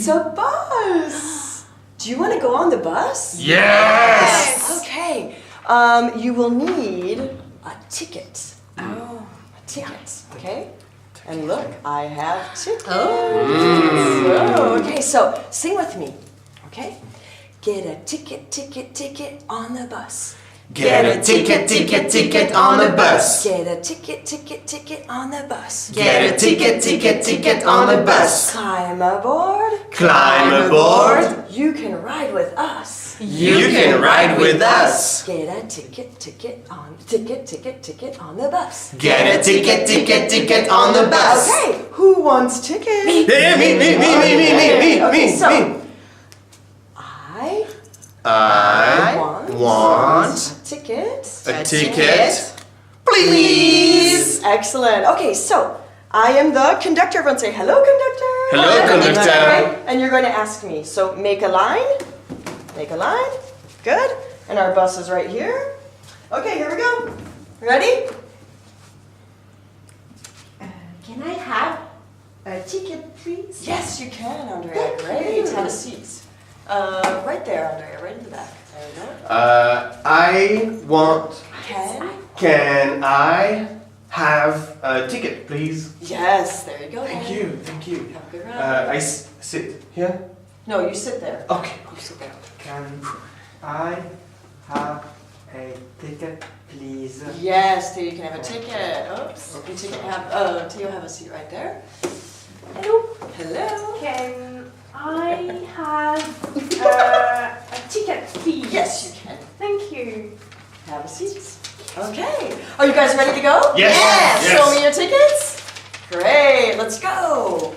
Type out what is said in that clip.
It's a bus. Do you want to go on the bus? Yes! Okay. You will need a ticket. Oh. A ticket, okay? And look, I have tickets. Okay, so sing with me, okay? Get a ticket, ticket, ticket on the bus. Get a ticket, ticket, ticket on the bus. Get a ticket, ticket, ticket on the bus. Get a ticket, ticket, ticket on the bus. Climb aboard. Climb aboard. You can ride with us. You can ride with us. Get a ticket, ticket on the bus. Get a ticket, ticket, ticket on the bus. Okay, who wants tickets? Me. Okay, so me. I want a ticket. a ticket, please. Excellent. Okay, so I am the conductor. Everyone say hello, conductor. Hello, conductor. Okay, and you're going to ask me. So make a line. Make a line. Good. And our bus is right here. Okay, here we go. Ready? Can I have a ticket, please? Yes, you can, Andrea. Great. Have a seat. Right there, Andrea. Right in the back. There we go. I want. Can? I have a ticket, please? Yes, there you go. Thank you. Have a good ride. I sit here. No, you sit there. Okay. You sit there. Can I have a ticket, please? Yes, Theo, you can have a ticket. Oops. Okay, Theo, have a seat right there. Hello. Hello. Can I have a ticket, please? Yes, you can. Thank you. Have a seat. Okay. Are you guys ready to go? Yes. Show me your tickets. Great. Let's go.